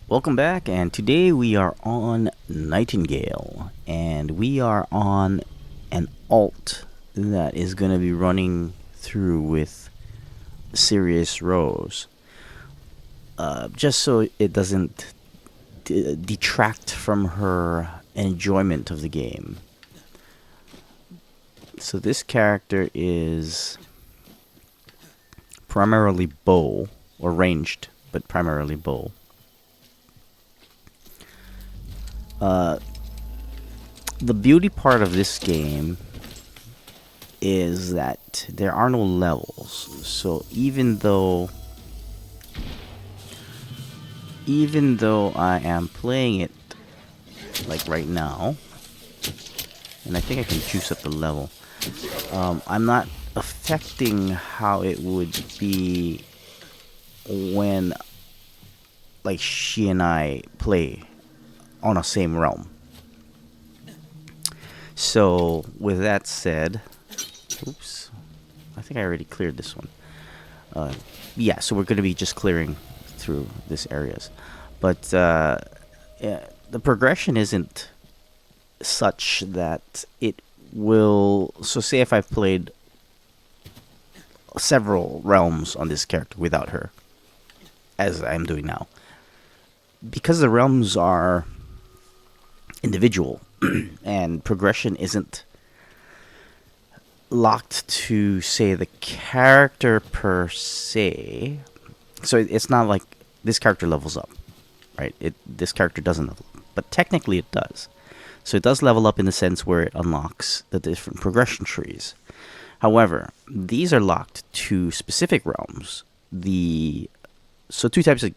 Welcome back, and today we are on Nightingale, and we are on an alt that is going to be running through with serious rows, just so it doesn't detract from her enjoyment of the game. So this character is primarily bow, or ranged, but primarily bow. The beauty part of this game is that there are no levels. So even though I am playing it like right now, and I think I can juice up the level, I'm not affecting how it would be when like she and I play on a same realm. So with that said, oops, I think I already cleared this one. Yeah, so we're going to be just clearing through these areas, but yeah, the progression isn't such that it will. So say if I've played several realms on this character without her, as I'm doing now, because the realms are individual and progression isn't locked to, say, the character per se. So it's not like this character levels up, right? This character doesn't level up, but technically it does. So it does level up in the sense where it unlocks the different progression trees. However, these are locked to specific realms. So two types of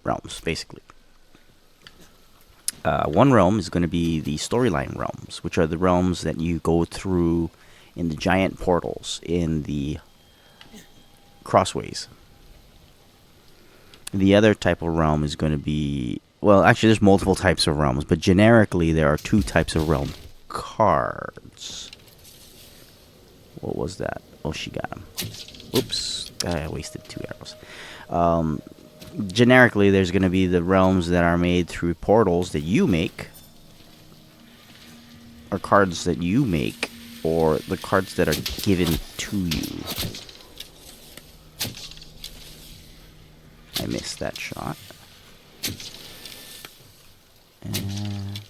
realms basically. One realm is going to be the storyline realms, which are the realms that you go through in the giant portals in the crossways. The other type of realm is going to be, well, actually, there's multiple types of realms, but generically, there are two types of realm cards. What was that? Oh, she got him. Oops, I wasted 2 arrows. Generically, there's going to be the realms that are made through portals that you make, or cards that you make, or the cards that are given to you. I missed that shot. And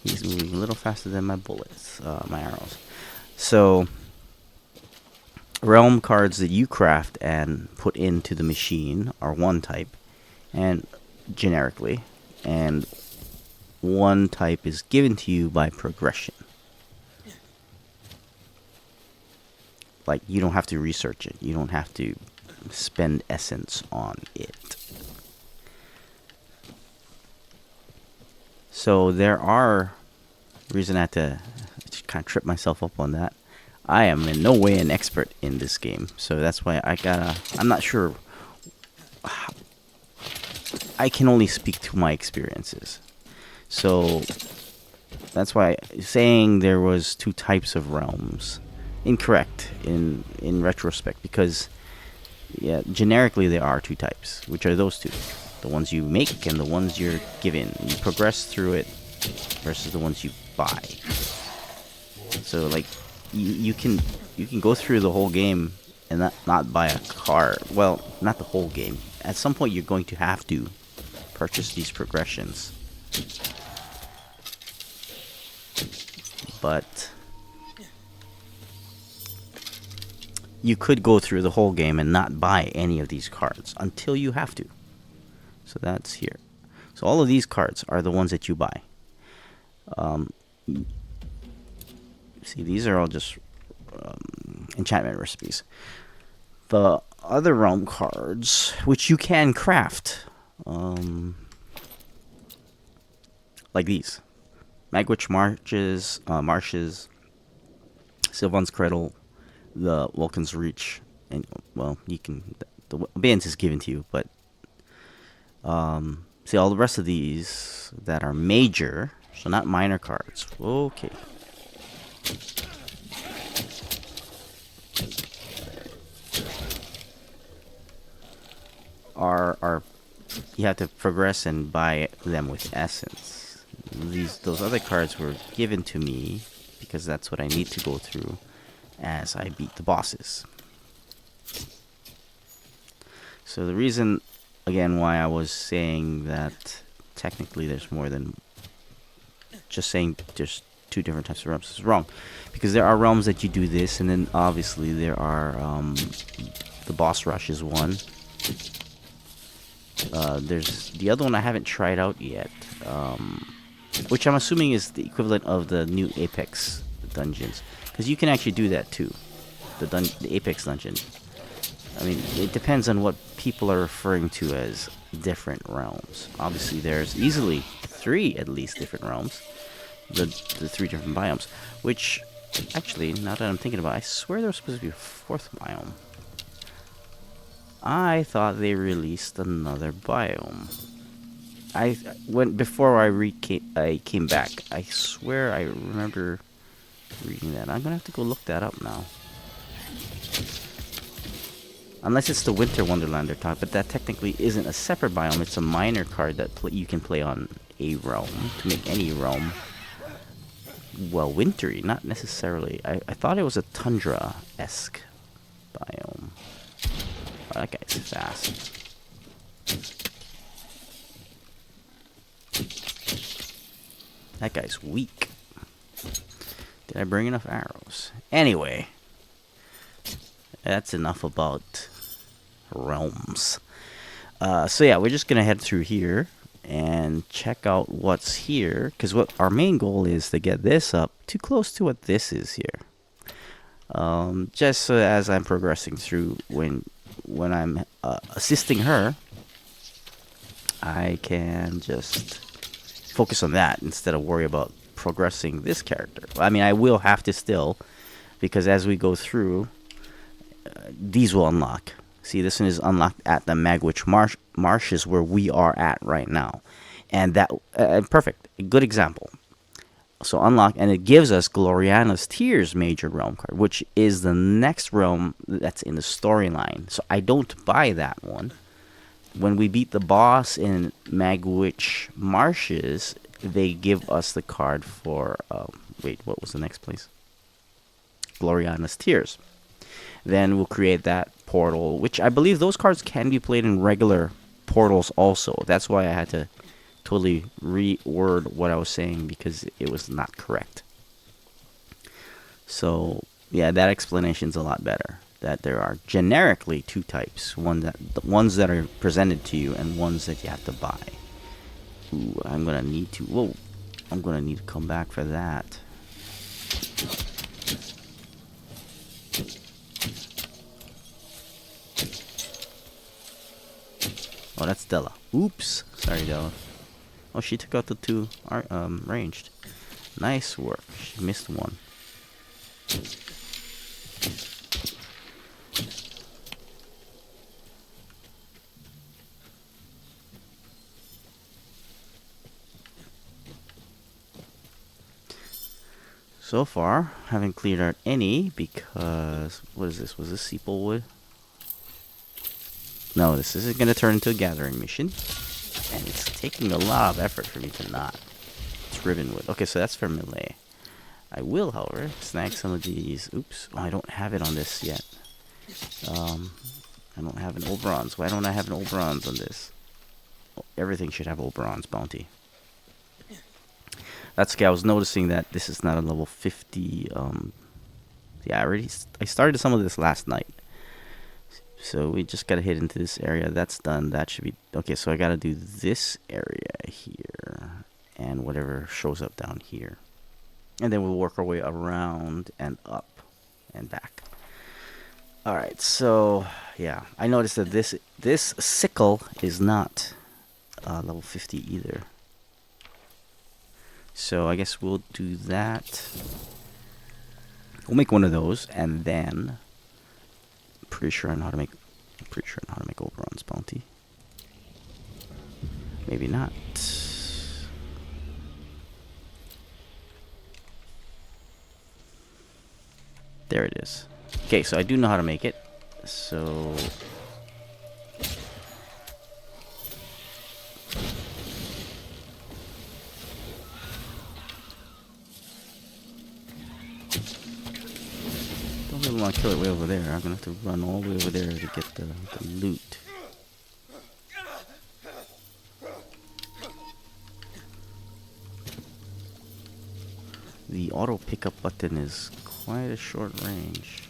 he's moving a little faster than my bullets, my arrows. So, realm cards that you craft and put into the machine are one type, and generically, and one type is given to you by progression. Like, you don't have to research it. You don't have to spend essence on it. So there are reason I had to kind of trip myself up on that. I am in no way an expert in this game, so that's why I'm not sure. I can only speak to my experiences. So that's why saying there was two types of realms incorrect in retrospect, because yeah, generically there are two types, which are those two: the ones you make and the ones you're given. You progress through it versus the ones you buy. So like you can go through the whole game and not buy a card. Well, not the whole game. At some point you're going to have to purchase these progressions. But you could go through the whole game and not buy any of these cards until you have to. So that's here. So all of these cards are the ones that you buy. See, these are all just enchantment recipes. The other realm cards, which you can craft, like these: Magwitch Marshes, Sylvan's Cradle, the Vulcan's Reach, and well, you can, the abeyance is given to you, but see, all the rest of these that are major, so not minor cards. Okay. Are you have to progress and buy them with essence. Those other cards were given to me because that's what I need to go through as I beat the bosses. So the reason, again, why I was saying that technically there's more than just saying there's two different types of realms is wrong, because there are realms that you do this, and then obviously there are the boss rush is one. There's the other one I haven't tried out yet, which I'm assuming is the equivalent of the new Apex dungeons, because you can actually do that too, the Apex dungeon. I mean, it depends on what people are referring to as different realms. Obviously, there's easily 3 at least different realms, the 3 different biomes, which actually, now that I'm thinking about it, I swear there was supposed to be a 4th biome. I thought they released another biome. Before I came back. I swear I remember reading that. I'm gonna have to go look that up now. Unless it's the Winter Wonderland they're talking, but that technically isn't a separate biome. It's a minor card that you can play on a realm to make any realm, well, wintry. Not necessarily. I thought it was a tundra-esque biome. Oh, that guy's fast. That guy's weak. Did I bring enough arrows? Anyway, that's enough about realms. So yeah, we're just gonna head through here and check out what's here, because what our main goal is to get this up too close to what this is here. Just so as I'm progressing through, when I'm assisting her, I can just focus on that instead of worry about progressing this character. I mean, I will have to still, because as we go through, these will unlock. See, this one is unlocked at the Magwitch Marshes where we are at right now. And that, perfect, a good example. So unlock, and it gives us Gloriana's Tears major realm card, which is the next realm that's in the storyline. So I don't buy that one. When we beat the boss in Magwitch Marshes, they give us the card for, wait, what was the next place? Gloriana's Tears. Then we'll create that portal, which I believe those cards can be played in regular portals also. That's why I had to totally reword what I was saying, because it was not correct. So yeah, that explanation's a lot better. That there are generically 2 types: the ones that are presented to you and ones that you have to buy. Ooh, I'm gonna need to come back for that. Oh, that's Della. Oops. Sorry, Della. Oh, she took out the 2 ranged. Nice work. She missed 1. So far, haven't cleared out any because, what is this? Was this Seeplewood? No, this isn't going to turn into a gathering mission. And it's taking a lot of effort for me to not. It's Ribbonwood. Okay, so that's for melee. I will, however, snag some of these. Oops. Oh, I don't have it on this yet. I don't have an Oberon's. Why don't I have an Oberon's on this? Oh, everything should have Oberon's bounty. That's okay. I was noticing that this is not a level 50. Yeah, I started some of this last night. So we just gotta hit into this area. That's done. That should be okay. So I gotta do this area here and whatever shows up down here, and then we'll work our way around and up and back. All right. So yeah, I noticed that this sickle is not level 50 either. So I guess we'll do that. We'll make one of those, and then pretty sure I know how to make Oberon's bounty. Maybe not. There it is. Okay, so I do know how to make it. So want to kill it way over there, I'm gonna have to run all the way over there to get the loot. The auto pickup button is quite a short range.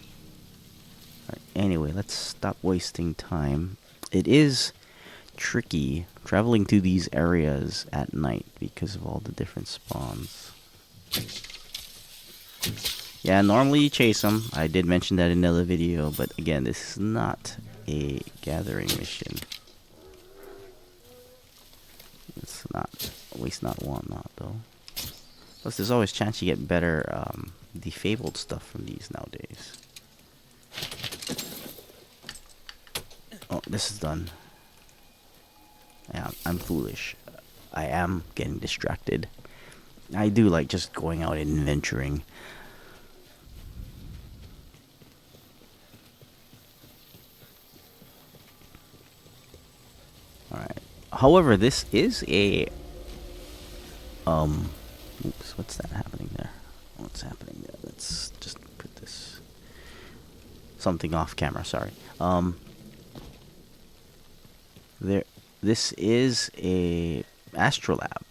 Right, anyway, let's stop wasting time. It is tricky traveling through these areas at night because of all the different spawns. Yeah, normally you chase them. I did mention that in another video, but again, this is not a gathering mission. It's not, at least not one, not though. Plus, there's always a chance you get better defabled stuff from these nowadays. Oh, this is done. Yeah, I'm foolish. I am getting distracted. I do like just going out and venturing. Alright. However, this is a... Oops, what's that happening there? What's happening there? Let's just put this... Something off camera, sorry. This is a Astrolabe.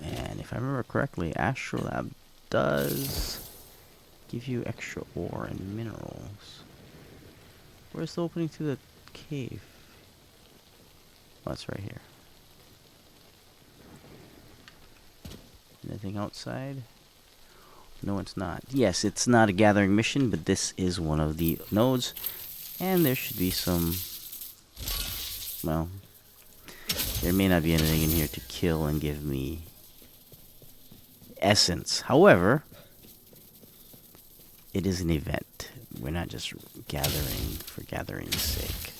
And if I remember correctly, Astrolabe does give you extra ore and minerals. Where's the opening to the cave? Oh, it's right here. Anything outside? No, it's not. Yes, it's not a gathering mission, but this is one of the nodes. And there should be some... Well, there may not be anything in here to kill and give me essence. However, it is an event. We're not just gathering for gathering's sake.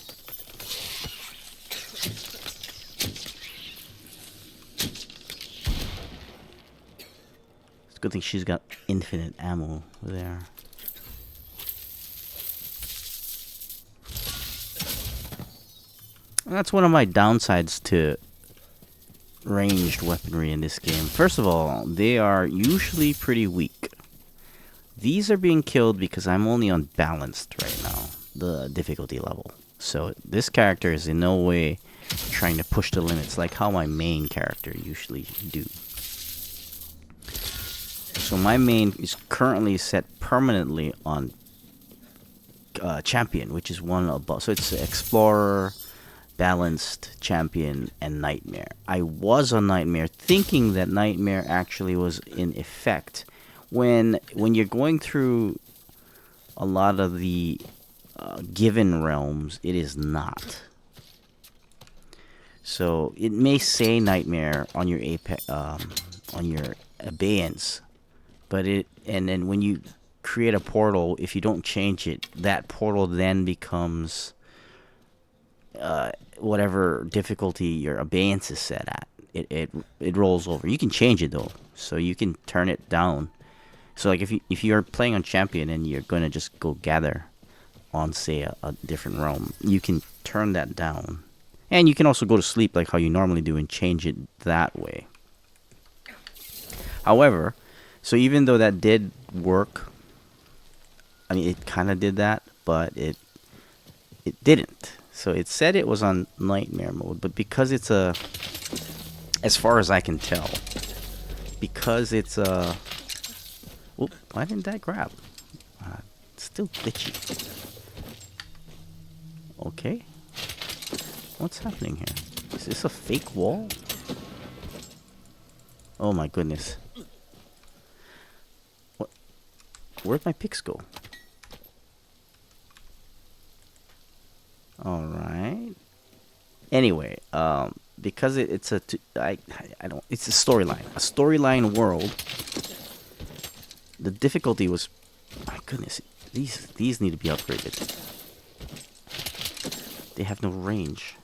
It's a good thing she's got infinite ammo there. And that's one of my downsides to ranged weaponry in this game. First of all, they are usually pretty weak. These are being killed because I'm only on balanced right now, the difficulty level. So this character is in no way trying to push the limits like how my main character usually do. So my main is currently set permanently on champion, which is one above. So it's explorer, balanced, champion, and nightmare. I was on nightmare thinking that nightmare actually was in effect. When you're going through a lot of the given realms, it is not. So it may say nightmare on your on your abeyance, but and then when you create a portal, if you don't change it, that portal then becomes whatever difficulty your abeyance is set at. It rolls over. You can change it though, so you can turn it down. So like if you're playing on champion and you're gonna just go gather on say a different realm, you can turn that down, and you can also go to sleep like how you normally do and change it that way. However, so even though that did work, I mean it kind of did that, but it didn't. So it said it was on nightmare mode, but because it's a, as far as I can tell, because it's a, whoop, why didn't that grab? It's still glitchy. Okay. What's happening here? Is this a fake wall? Oh my goodness. What? Where'd my picks go? Alright. Anyway, because it's a it's a storyline. A storyline world. The difficulty was, my goodness, these need to be upgraded. They have no range.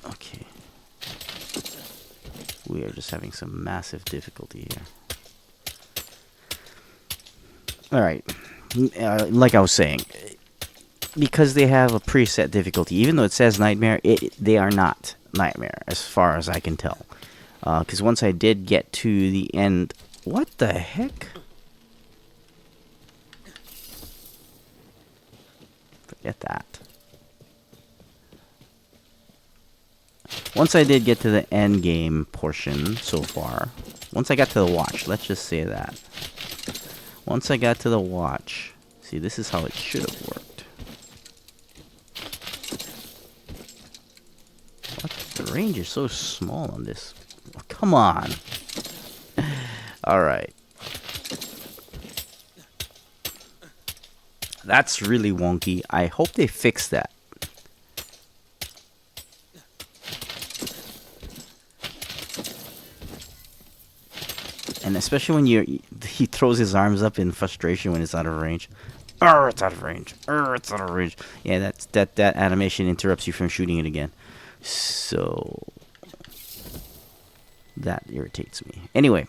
Okay. We are just having some massive difficulty here. Alright. Like I was saying, because they have a preset difficulty, even though it says nightmare, they are not nightmare as far as I can tell. Because once I did get to the end, what the heck? Get that. Once I did get to the end game portion so far, once I got to the watch, let's just say that. Once I got to the watch, see, this is how it should have worked. What? The range is so small on this. Oh, come on. Alright. That's really wonky. I hope they fix that. And especially when he throws his arms up in frustration when it's out of range. Oh, it's out of range. Oh, it's out of range. Yeah, that animation interrupts you from shooting it again. So that irritates me. Anyway,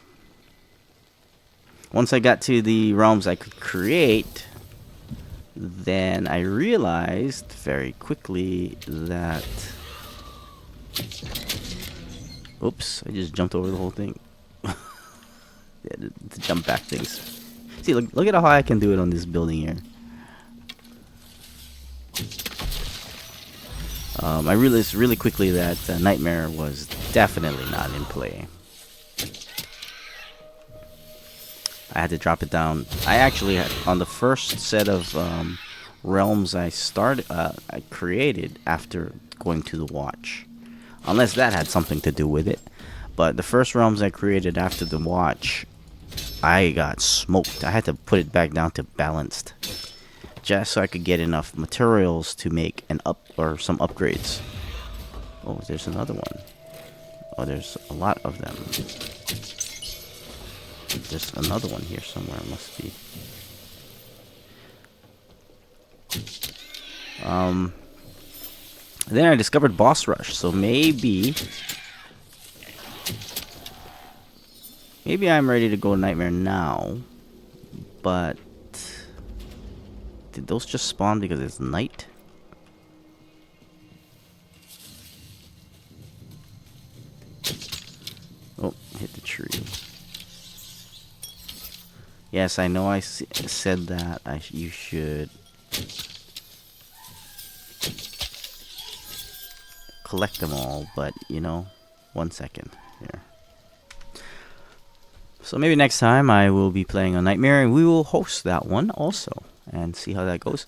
once I got to the realms I could create, then I realized very quickly that... Oops, I just jumped over the whole thing. Yeah, the jump back things. See, look at how high I can do it on this building here. I realized really quickly that Nightmare was definitely not in play. I had to drop it down. I actually had, on the first set of realms I created after going to the watch, unless that had something to do with it. But the first realms I created after the watch, I got smoked. I had to put it back down to balanced, just so I could get enough materials to make some upgrades. Oh, there's another one. Oh, there's a lot of them. There's another one here somewhere. Must be. Then I discovered boss rush, so maybe I'm ready to go Nightmare now. But did those just spawn because it's night? Oh, hit the tree. Yes, I know I said that you should collect them all, but you know, 1 second here. So maybe next time I will be playing on Nightmare, and we will host that one also and see how that goes.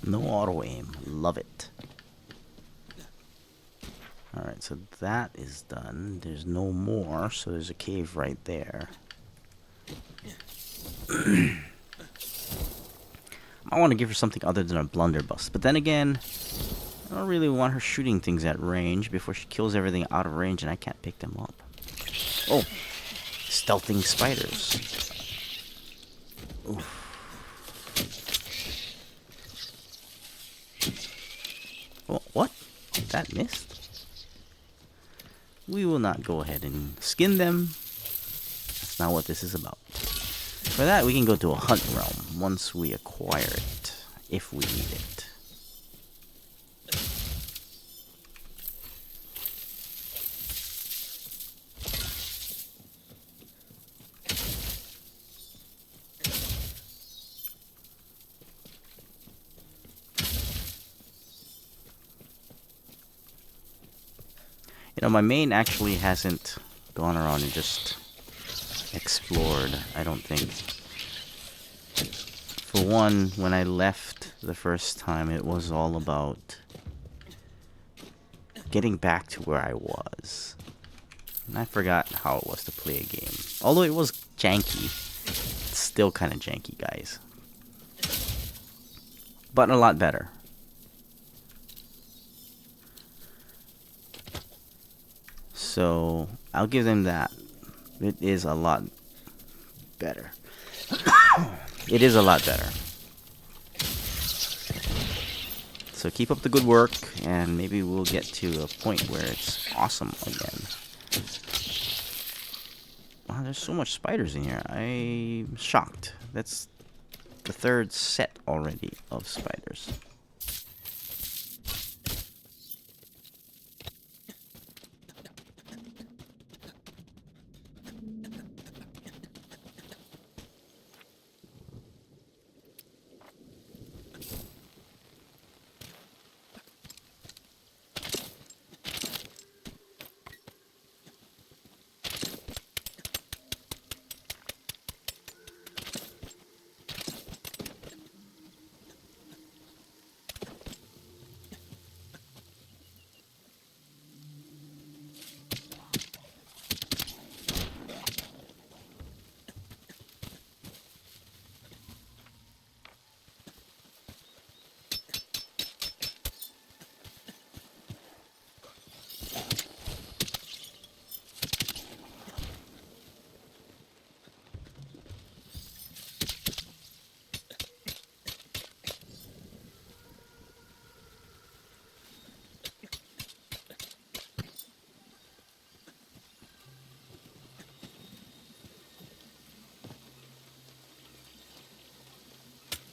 No auto aim. Love it. Alright, so that is done. There's no more, so there's a cave right there. I want to give her something other than a blunderbuss. But then again, I don't really want her shooting things at range before she kills everything out of range and I can't pick them up. Oh! Stealthing spiders. Oof. Oh, what? That missed? We will not go ahead and skin them. That's not what this is about. For that, we can go to a hunt realm once we acquire it, if we need it. You know, my main actually hasn't gone around and just explored, I don't think. For one, when I left the first time, it was all about getting back to where I was. And I forgot how it was to play a game. Although it was janky, it's still kind of janky, guys. But a lot better. So, I'll give them that. It is a lot better. It is a lot better. So keep up the good work, and maybe we'll get to a point where it's awesome again. Wow, there's so much spiders in here. I'm shocked. That's the third set already of spiders.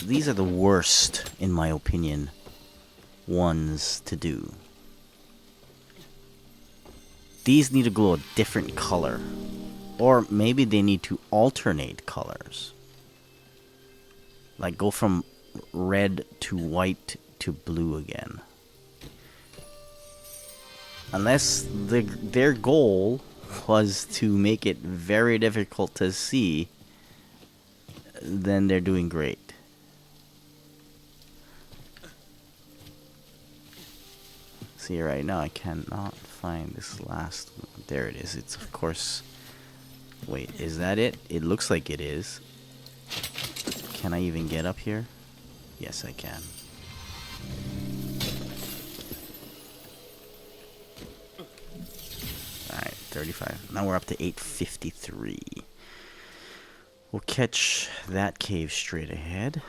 These are the worst, in my opinion, ones to do. These need to glow a different color. Or maybe they need to alternate colors. Like go from red to white to blue again. Unless their goal was to make it very difficult to see, then they're doing great. See, right now I cannot find this last one. There it is. It's, of course... Wait, is that it? It looks like it is. Can I even get up here? Yes, I can. Alright, 35. Now we're up to 853. We'll catch that cave straight ahead.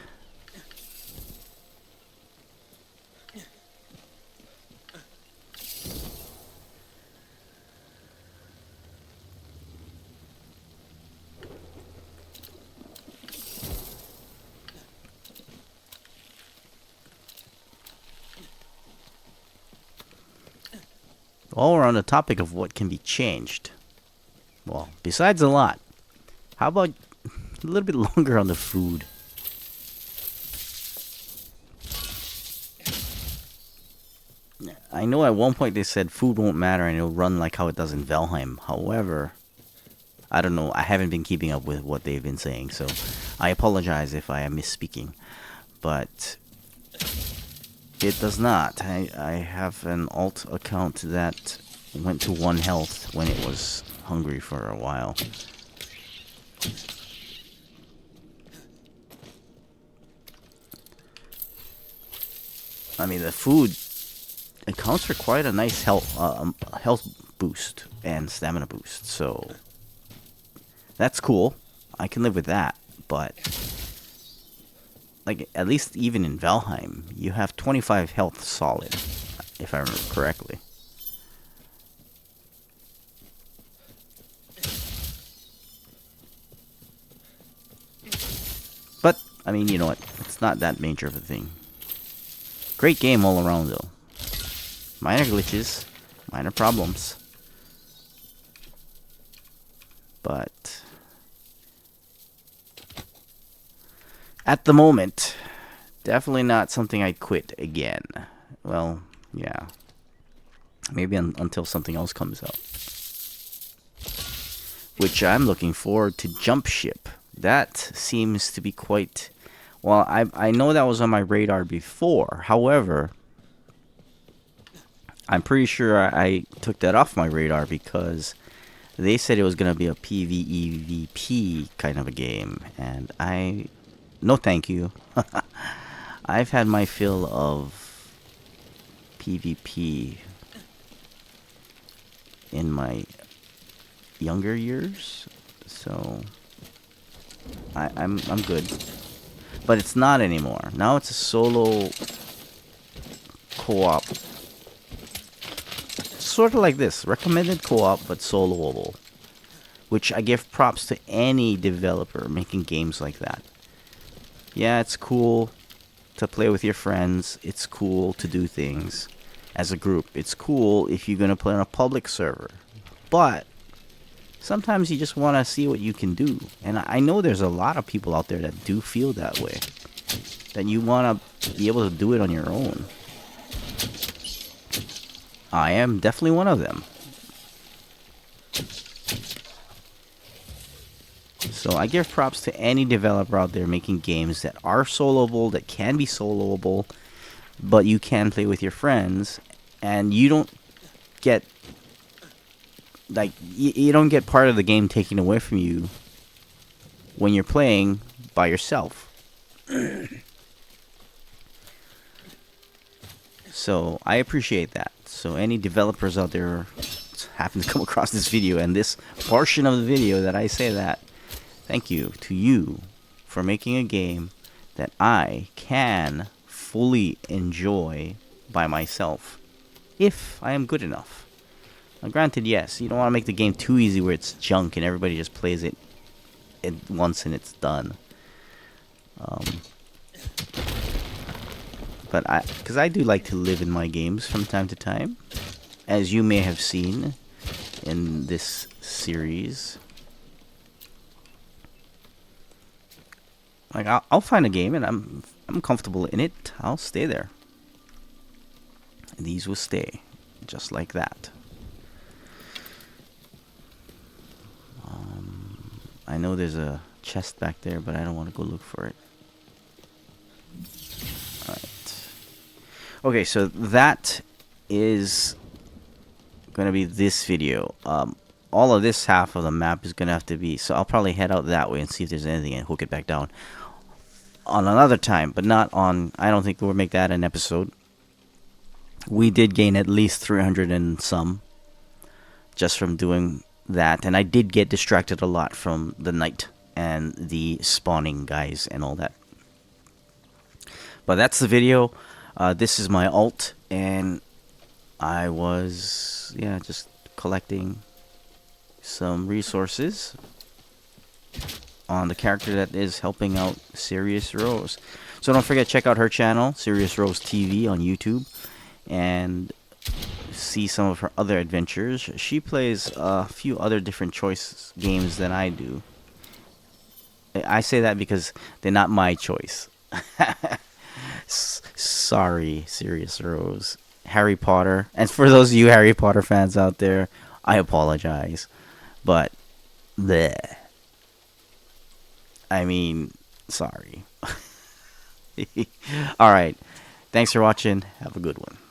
While we're on the topic of what can be changed, well, besides a lot, how about a little bit longer on the food? I know at one point they said food won't matter and it'll run like how it does in Valheim. However, I don't know. I haven't been keeping up with what they've been saying, so I apologize if I am misspeaking. But It does not. I have an alt account that went to 1 health when it was hungry for a while. I mean, the food accounts for quite a nice health boost and stamina boost, so that's cool. I can live with that, but like at least even in Valheim, you have 25 health solid, if I remember correctly. But I mean, you know what? It's not that major of a thing. Great game all around, though. Minor glitches, minor problems, but at the moment, definitely not something I'd quit again. Well, yeah. Maybe until something else comes out. Which I'm looking forward to. Jump Ship. That seems to be quite... Well, I know that was on my radar before. However, I'm pretty sure I took that off my radar because they said it was going to be a PvEVP kind of a game. And no thank you. I've had my fill of PvP in my younger years, so I'm good. But it's not anymore. Now it's a solo co-op. Sort of like this. Recommended co-op, but soloable. Which I give props to any developer making games like that. Yeah, it's cool to play with your friends. It's cool to do things as a group. It's cool if you're going to play on a public server. But sometimes you just want to see what you can do. And I know there's a lot of people out there that do feel that way. That you want to be able to do it on your own. I am definitely one of them. So I give props to any developer out there making games that are soloable, that can be soloable, but you can play with your friends, and you don't get you don't get part of the game taken away from you when you're playing by yourself. So I appreciate that. So any developers out there happen to come across this video and this portion of the video that I say that, thank you to you for making a game that I can fully enjoy by myself, if I am good enough. Now, granted, yes, you don't want to make the game too easy where it's junk and everybody just plays it at once and it's done. But because I do like to live in my games from time to time, as you may have seen in this series. Like I'll find a game and I'm comfortable in it. I'll stay there. These will stay, just like that. I know there's a chest back there, but I don't want to go look for it. Alright. Okay, so that is going to be this video. All of this half of the map is going to have to be... So I'll probably head out that way and see if there's anything and hook it back down on another time, but not on... I don't think we'll make that an episode. We did gain at least 300 and some just from doing that, and I did get distracted a lot from the night and the spawning guys and all that. But that's the video. This is my alt, and I was just collecting some resources on the character that is helping out Serious Rose. So don't forget, check out her channel, Serious Rose TV on YouTube, and see some of her other adventures. She plays a few other different choice games than I do. I say that because they're not my choice. Sorry, Serious Rose. Harry Potter. And for those of you Harry Potter fans out there, I apologize. But, bleh. I mean, sorry. Alright. Thanks for watching. Have a good one.